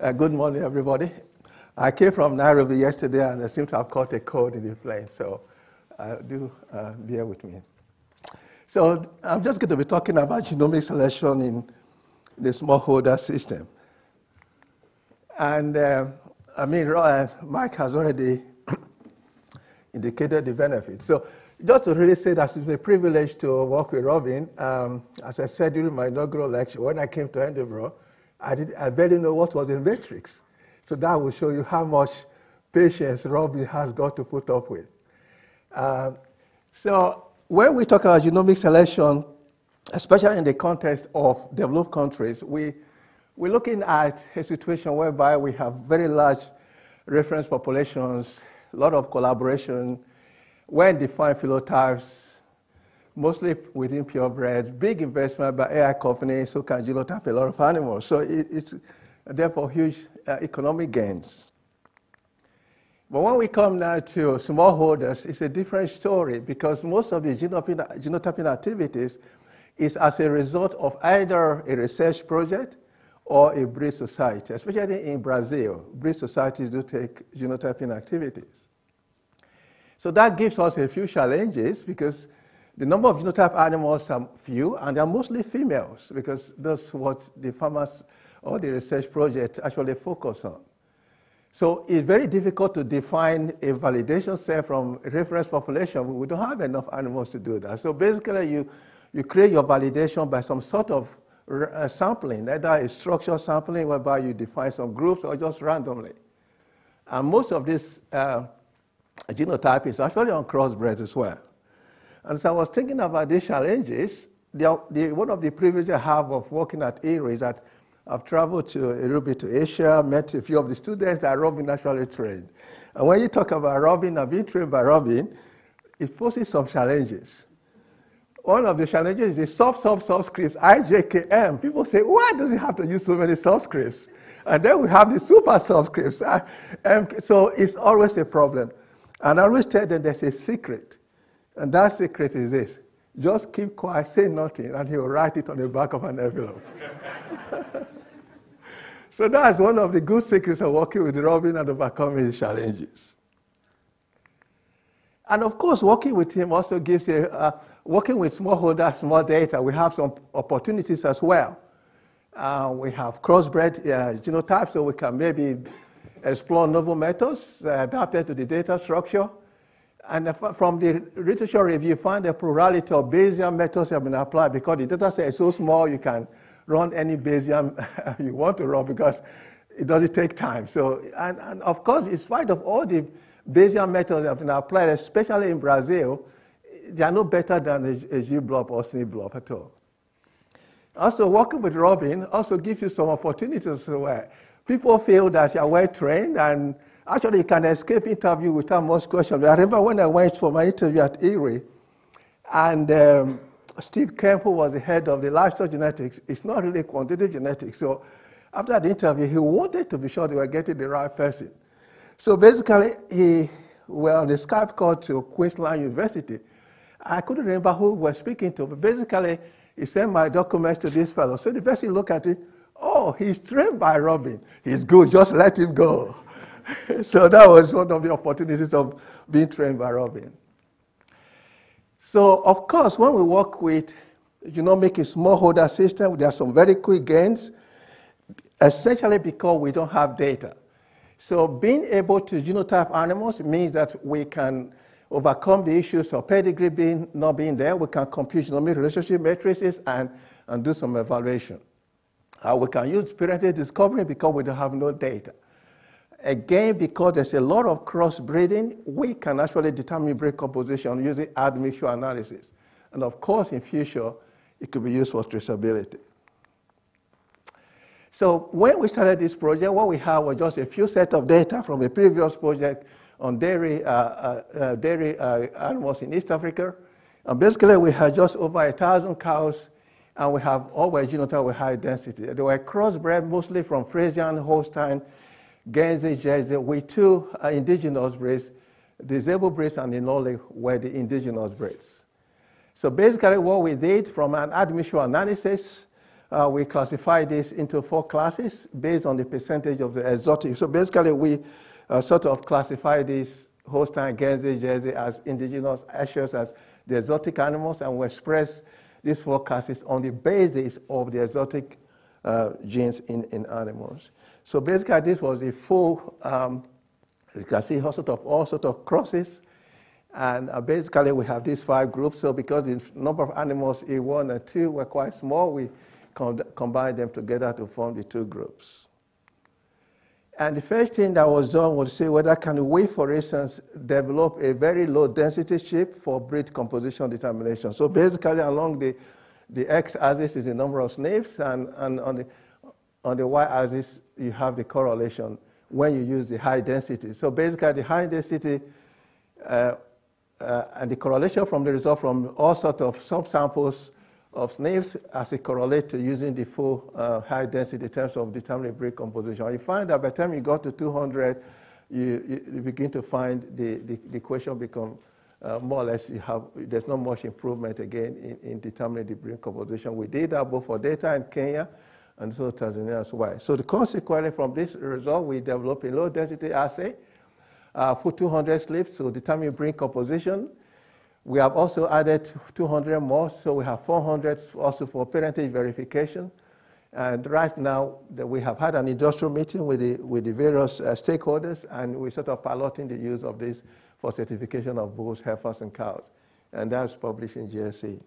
Good morning, everybody. I came from Nairobi yesterday, and I seem to have caught a cold in the plane, so do bear with me. So I'm just going to be talking about genomic selection in the smallholder system. And Mike has already indicated the benefits. So just to really say that it's been a privilege to work with Robin. As I said during my inaugural lecture, when I came to Edinburgh, I barely know what was a matrix. So that will show you how much patience Robin has got to put up with. So when we talk about genomic selection, especially in the context of developed countries, we're looking at a situation whereby we have very large reference populations, a lot of collaboration, well-defined phenotypes, mostly within purebred, big investment by AI companies who can genotype a lot of animals. So it's therefore huge economic gains. But when we come now to smallholders, it's a different story because most of the genotyping activities is as a result of either a research project or a breed society, especially in Brazil. Breed societies do take genotyping activities. So that gives us a few challenges because the number of genotype animals are few, and they're mostly females because that's what the farmers or the research projects actually focus on. So it's very difficult to define a validation set from a reference population. We don't have enough animals to do that. So basically, you create your validation by some sort of sampling, either a structural sampling whereby you define some groups or just randomly. And most of this genotype is actually on crossbreds as well. And so I was thinking about these challenges. One of the privileges I have of working at ERI is that I've traveled a little bit to Asia, met a few of the students that Robin actually trained. And when you talk about Robin and being trained by Robin, it poses some challenges. One of the challenges is the subscripts, IJKM. People say, why does it have to use so many subscripts? And then we have the super subscripts. So it's always a problem. And I always tell them there's a secret. And that secret is this: just keep quiet, say nothing, and he'll write it on the back of an envelope. So that's one of the good secrets of working with Robin and overcoming his challenges. And of course, working with him also gives you, working with smallholders, small data, we have some opportunities as well. We have crossbred genotypes, so we can maybe explore novel methods adapted to the data structure. And from the literature review, find a plurality of Bayesian methods have been applied because the data set is so small you can run any Bayesian you want to run because it doesn't take time. So, and of course, in spite of all the Bayesian methods that have been applied, especially in Brazil, they are no better than a G-blob or C-blob at all. Also, working with Robin also gives you some opportunities where people feel that you are well trained and actually, you can escape interview without much question. I remember when I went for my interview at ERI, and Steve Kemp, who was the head of the livestock genetics, it's not really quantitative genetics. So after the interview, he wanted to be sure they were getting the right person. So basically, we're on the Skype call to Queensland University. I couldn't remember who we were speaking to, but basically, he sent my documents to this fellow. So the person looked at it, oh, he's trained by Robin. He's good, just let him go. So that was one of the opportunities of being trained by Robin. So, of course, when we work with Genomic smallholder system, there are some very quick gains, essentially because we don't have data. So being able to genotype animals means that we can overcome the issues of pedigree not being there. We can compute genomic relationship matrices and do some evaluation. We can use parentage discovery because we don't have no data. Again, because there's a lot of crossbreeding, we can actually determine breed composition using admixture analysis. And of course, in future, it could be used for traceability. So when we started this project, what we had was just a few sets of data from a previous project on dairy animals in East Africa. And basically, we had just over 1,000 cows, and we have all were genotyped with high density. They were crossbred mostly from Frisian, Holstein, Guernsey, Jersey, with two indigenous breeds. Disabled breeds and Inole were the indigenous breeds. So basically what we did from an admixture analysis, we classify this into 4 classes based on the percentage of the exotic. So basically, we sort of classify these Holstein, Guernsey, Jersey as indigenous, Ashes as the exotic animals, and we express these 4 classes on the basis of the exotic genes in animals. So basically, this was a full, you can see all sorts of crosses. And basically, we have these 5 groups. So because the number of animals in 1 and 2 were quite small, we combine them together to form the 2 groups. And the first thing that was done was to say whether can we, for instance, develop a very low density chip for breed composition determination. So basically, along the x-axis is the number of SNPs, and on the y-axis, you have the correlation when you use the high density. So basically, the high density and the correlation from the result from all sorts of subsamples of SNPs as it correlates to using the full high density in terms of determining breed composition. You find that by the time you got to 200, you begin to find the equation become more or less, there's not much improvement again in determining the breed composition. We did that both for data in Kenya and so Tanzania as well. So consequently from this result, we developed a low density assay for 200 SNPs to determine breed composition. We have also added 200 more, so we have 400 also for parentage verification. And right now, we have had an industrial meeting with the various stakeholders, and we're sort of piloting the use of this for certification of bulls, heifers, and cows. And that's published in GSE.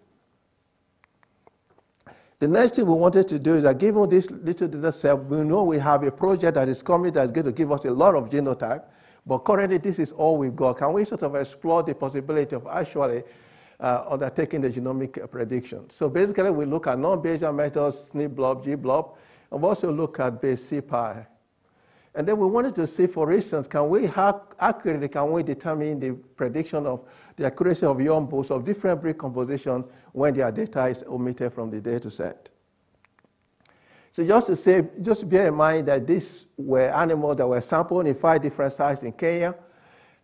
The next thing we wanted to do is that given this little data set, we know we have a project that is coming that's going to give us a lot of genotype. But currently, this is all we've got. Can we sort of explore the possibility of actually undertaking the genomic prediction? So basically, we look at non-Bayesian methods, SNP blob, G blob, and we also look at base CPI. And then we wanted to see, for instance, how accurately can we determine the prediction of the accuracy of young bulls of different breed composition when their data is omitted from the data set? So just bear in mind that these were animals that were sampled in 5 different sites in Kenya.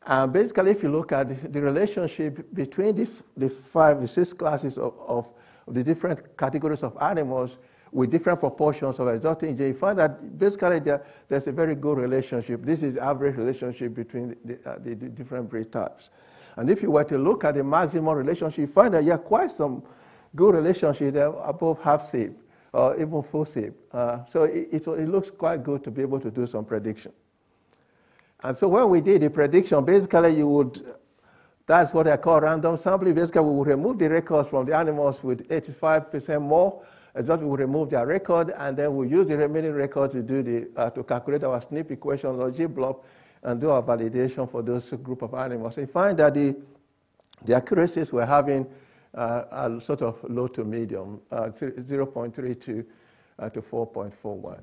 And basically, if you look at the relationship between the 6 classes of the different categories of animals with different proportions of exotic genes, you find that basically there's a very good relationship. This is the average relationship between the different breed types. And if you were to look at the maximum relationship, you find that you have quite some good relationship there above half SIB. Or even full SIB. So it looks quite good to be able to do some prediction. And so when we did the prediction, basically that's what I call random sampling. Basically, we would remove the records from the animals with 85% more. Exotic, we would remove their record, and then we use the remaining record to to calculate our SNP equation or G blob and do our validation for those group of animals. So you find that the accuracies we're having are sort of low to medium, 0.32 to 4.41.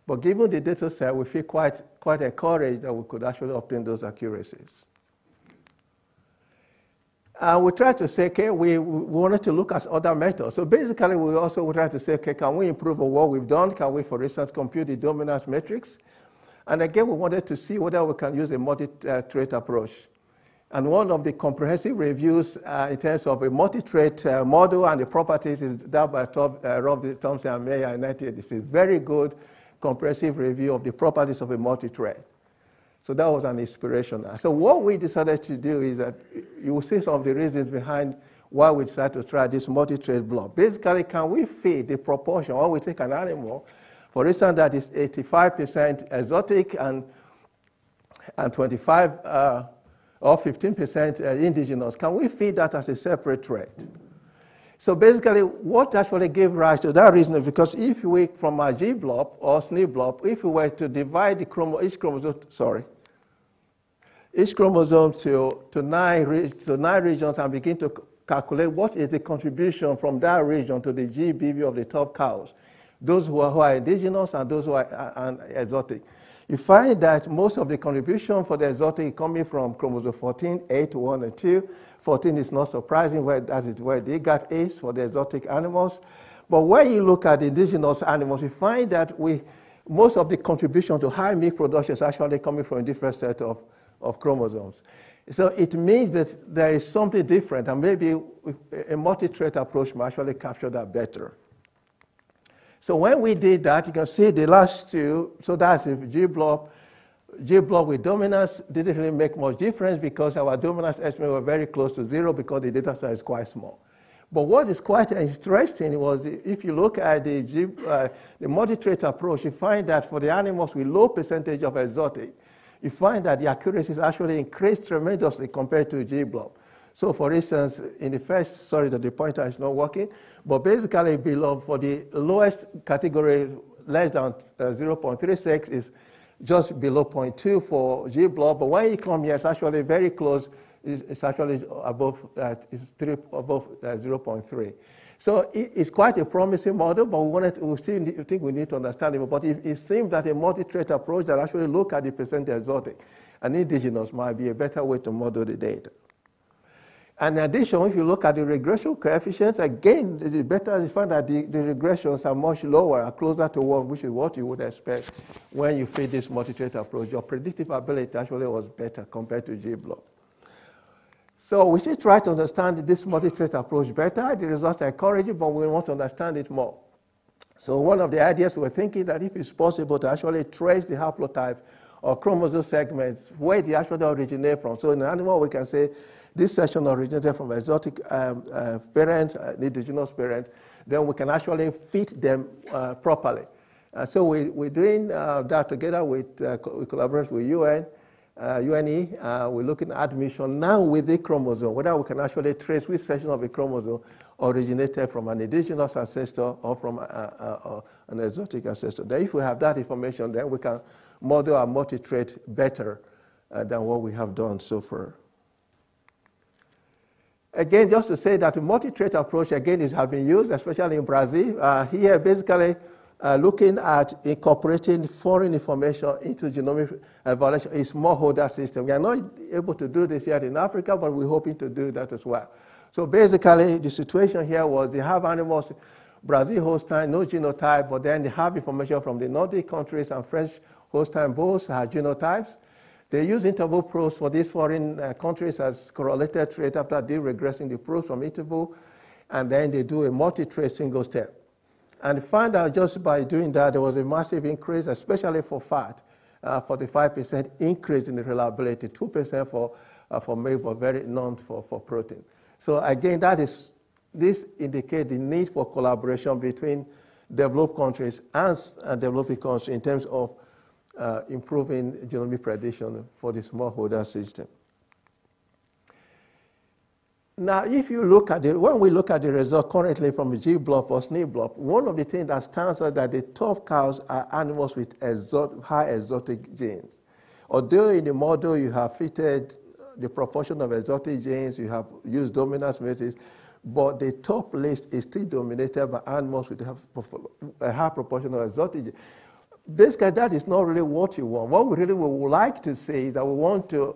But given the data set, we feel quite encouraged that we could actually obtain those accuracies. We tried to say, okay, we wanted to look at other methods. So basically, we also tried to say, okay, can we improve on what we've done? Can we, for instance, compute the dominance matrix? And again, we wanted to see whether we can use a multi-trait approach. And one of the comprehensive reviews in terms of a multi-trait model and the properties is done by Rob Thompson and Meyer in 1980. It's a very good comprehensive review of the properties of a multi-trait. So that was an inspiration. So what we decided to do is that you will see some of the reasons behind why we decided to try this multi-trait blob. Basically, can we fit the proportion, or we take an animal, for instance, that is 85% exotic and 25 or 15% indigenous, can we feed that as a separate trait? So basically, what actually gave rise to that reason is because if we, from a G blob or SNP blob, if we were to divide each chromosome to 9 regions and begin to calculate what is the contribution from that region to the GBV of the top cows, those who are indigenous and those who are exotic, you find that most of the contribution for the exotic is coming from chromosome 14, 8, 1, and 2. 14 is not surprising, that is where they got is for the exotic animals. But when you look at the indigenous animals, you find that most of the contribution to high milk production is actually coming from a different set of chromosomes. So it means that there is something different, and maybe a multi-trait approach might actually capture that better. So when we did that, you can see the last two, so that's if G-blob with dominance didn't really make much difference because our dominance estimate were very close to 0 because the data size is quite small. But what is quite interesting was if you look at the multi-trait approach, you find that for the animals with low percentage of exotic, you find that the accuracy is actually increased tremendously compared to G-blob. So for instance, in the first, sorry that the pointer is not working, but basically below for the lowest category, less than 0.36 is just below 0.2 for G-blob. But when you come here, it's actually very close. It's actually above, above 0.3. So it's quite a promising model, but we still think we need to understand it. But it seems that a multi-trait approach that actually look at the percent exotic and indigenous might be a better way to model the data. And in addition, if you look at the regression coefficients, again, the better you find that the regressions are much lower, are closer to 1, which is what you would expect when you fit this multi-trait approach. Your predictive ability actually was better compared to G-blob. So we should try to understand this multi-trait approach better. The results are encouraging, but we want to understand it more. So one of the ideas we're thinking that if it's possible to actually trace the haplotype or chromosome segments where they actually originate from. So in an animal, we can say this section originated from exotic parents, indigenous parents, then we can actually fit them properly. So we're doing that together with, we collaborate with UNE. We're looking at admission now with the chromosome, whether we can actually trace which section of the chromosome originated from an indigenous ancestor or from an exotic ancestor. Then if we have that information, then we can model our multi-trait better than what we have done so far. Again, just to say that the multi-trait approach, again, has been used, especially in Brazil. Here, basically, looking at incorporating foreign information into genomic evaluation is smallholder system. We are not able to do this yet in Africa, but we're hoping to do that as well. So basically, the situation here was they have animals, Brazil host time, no genotype, but then they have information from the Nordic countries and French host time, both have genotypes. They use interval probes for these foreign countries as correlated trait after deregressing the probes from interval, and then they do a multi-trait single step. And found out just by doing that, there was a massive increase, especially for fat, 45% increase in the reliability, 2% for milk, but very none for protein. So again, this indicates the need for collaboration between developed countries and developing countries in terms of improving genomic prediction for the smallholder system. Now, if you look at when we look at the result currently from the G-blob or SNP-blob, one of the things that stands out that the tough cows are animals with high exotic genes. Although in the model you have fitted the proportion of exotic genes, you have used dominance matrix, but the top list is still dominated by animals with a high proportion of exotic genes. Basically, that is not really what you want. What we really would like to say is that we want to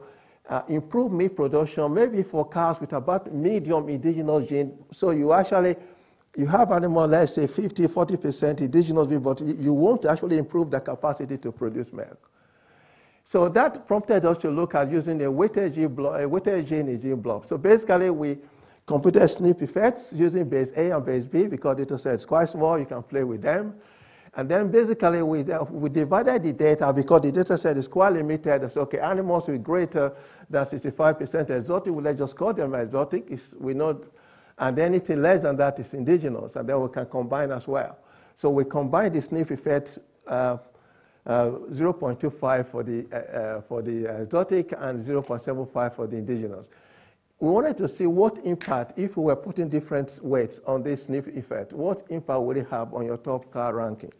improve meat production, maybe for cows with about medium indigenous gene. So you have animals, let's say 50, 40% indigenous gene, but you want to actually improve the capacity to produce milk. So that prompted us to look at using a weighted gene in G-blob. So basically, we computed SNP effects using base A and base B because the data set is quite small, you can play with them. And then basically we divided the data because the data set is quite limited. So, okay, animals with greater than 65% exotic, let's just call them exotic. We know, and anything less than that is indigenous, and then we can combine as well. So we combine the SNP effect 0.25 for the exotic and 0.75 for the indigenous. We wanted to see what impact, if we were putting different weights on this SNP effect, what impact would it have on your top car ranking?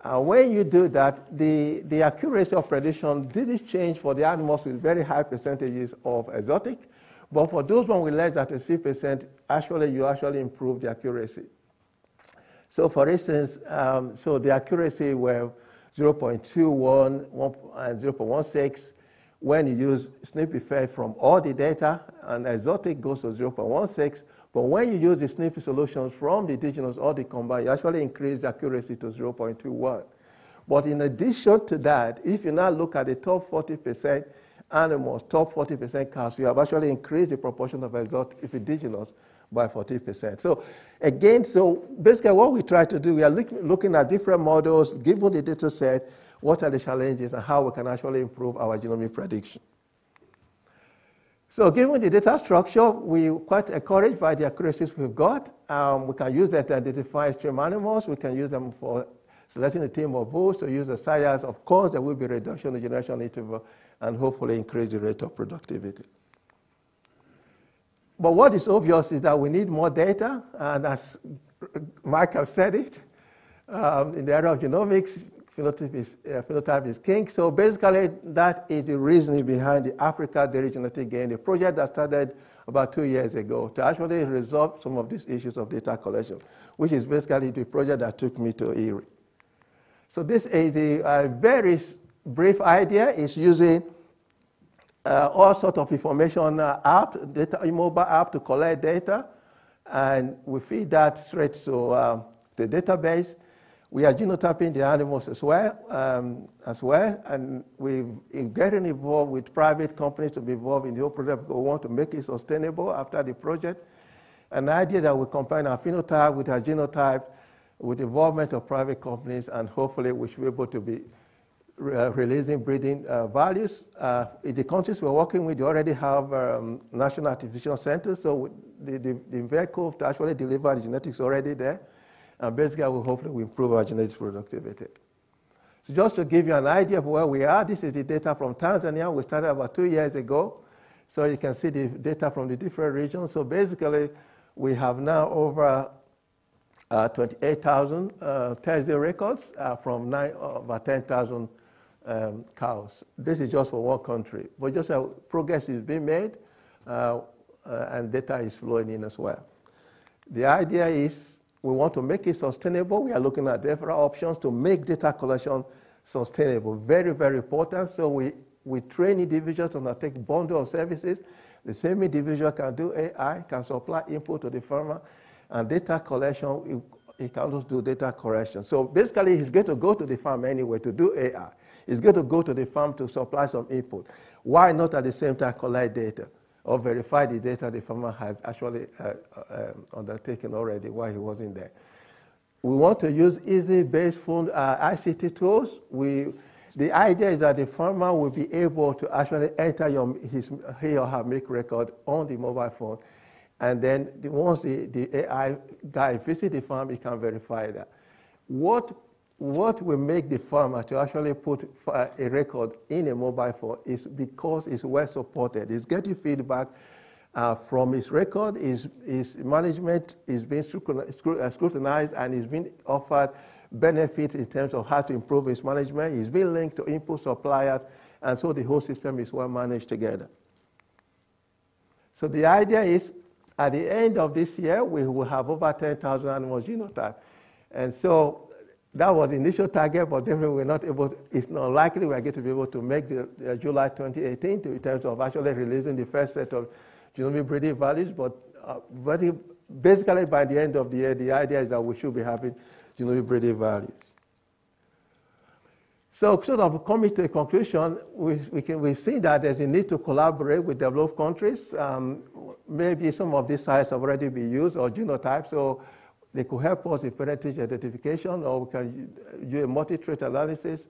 When you do that, the accuracy of prediction didn't change for the animals with very high percentages of exotic, but for those ones with less than 6%, you actually improve the accuracy. So for instance, so the accuracy were 0.21 and 0.16. When you use SNP effect from all the data, and exotic goes to 0.16, but when you use the SNP solutions from the indigenous or the combined, you actually increase the accuracy to 0.21. But in addition to that, if you now look at the top 40% animals, top 40% cows, you have actually increased the proportion of exotic, if indigenous, by 40%. So again, so basically what we try to do, we are looking at different models, given the data set, what are the challenges and how we can actually improve our genomic prediction. So given the data structure, we're quite encouraged by the accuracies we've got. We can use them to identify extreme animals. We can use them for selecting a team of bulls to use the sires. Of course, there will be reduction in generation interval and hopefully increase the rate of productivity. But what is obvious is that we need more data, and as Michael said it, in the area of genomics, phenotype is king. So basically, that is the reasoning behind the Africa Daily Genetic Gain, a project that started about 2 years ago to actually resolve some of these issues of data collection, which is basically the project that took me to Erie. So this is a very brief idea. It's using all sorts of information app, mobile app to collect data, and we feed that straight to the database. We are genotyping the animals as well, and we're getting involved with private companies to be involved in the whole project. We want to make it sustainable after the project. An idea that we combine our phenotype with our genotype, with involvement of private companies, and hopefully we should be able to be releasing breeding values. In the countries we're working with, they already have national artificial centers, so the vehicle to actually deliver the genetics already there. And basically, we hopefully will improve our genetics productivity. So just to give you an idea of where we are, this is the data from Tanzania. We started about 2 years ago. So you can see the data from the different regions. So basically, we have now over 28,000 Thursday records from about 10,000 cows. This is just for one country. But just progress is being made, and data is flowing in as well. The idea is we want to make it sustainable. We are looking at different options to make data collection sustainable. Very, very important. So we train individuals to undertake bundle of services. The same individual can do AI, can supply input to the farmer, and data collection, he can also do data correction. So basically, he's going to go to the farm anyway to do AI. He's going to go to the farm to supply some input. Why not at the same time collect data or verify the data the farmer has actually undertaken already while he wasn't there? We want to use easy-based phone ICT tools. The idea is that the farmer will be able to actually enter he or her milk record on the mobile phone. And then once the AI guy visits the farm, he can verify that. What will make the farmer to actually put a record in a mobile phone is because it's well supported. It's getting feedback from his record, his management is being scrutinized, and he's being offered benefits in terms of how to improve his management. He's being linked to input suppliers, and so the whole system is well managed together. So the idea is, at the end of this year, we will have over 10,000 animal genotypes. And so that was the initial target, but definitely we're not able to, it's not likely we're going to be able to make the July 2018 in terms of actually releasing the first set of genomic breeding values, but basically by the end of the year, the idea is that we should be having genomic breeding values. So sort of coming to a conclusion, we've seen that there's a need to collaborate with developed countries. Maybe some of these sites have already been used, or genotypes, so they could help us in parentage identification, or we can do a multi-trait analysis.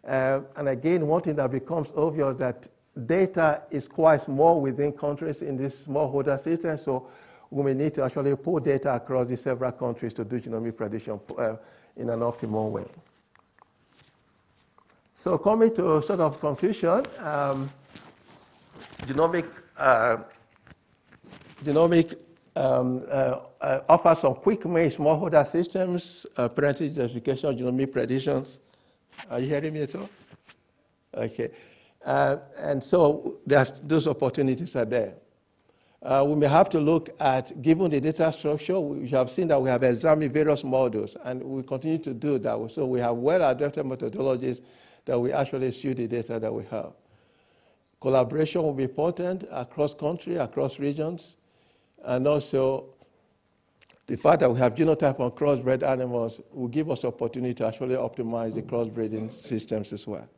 And again, one thing that becomes obvious that data is quite small within countries in this smallholder system, so we may need to actually pull data across the several countries to do genomic prediction in an optimal way. So coming to a sort of conclusion, Genomic offers some quick ways, smallholder systems, parentage identification, genomic predictions. Are you hearing me at all? Okay. And so those opportunities are there. We may have to look at, given the data structure, we have seen that we have examined various models, and we continue to do that. So we have well-adapted methodologies that we actually suit the data that we have. Collaboration will be important across country, across regions, and also the fact that we have genotype on crossbred animals will give us the opportunity to actually optimize the crossbreeding systems as well.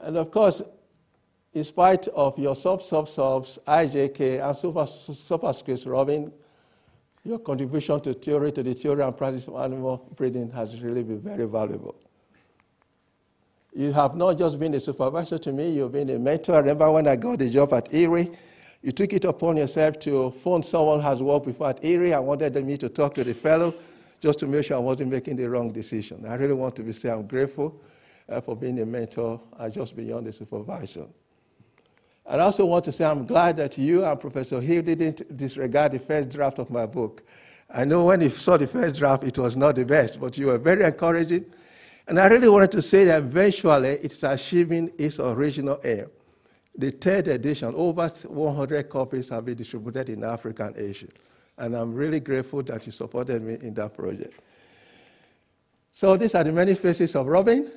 And of course, in spite of your subs, IJK, and superscripts, Robin, your contribution to the theory and practice of animal breeding has really been very valuable. You have not just been a supervisor to me, you've been a mentor. I remember when I got the job at Erie, you took it upon yourself to phone someone who has worked before at Erie. I wanted me to talk to the fellow just to make sure I wasn't making the wrong decision. I really want to say I'm grateful for being a mentor just beyond the supervisor. I also want to say I'm glad that you and Professor Hill didn't disregard the first draft of my book. I know when you saw the first draft, it was not the best, but you were very encouraging. And I really wanted to say that eventually it's achieving its original aim. The third edition, over 100 copies have been distributed in Africa and Asia. And I'm really grateful that you supported me in that project. So these are the many faces of Robin.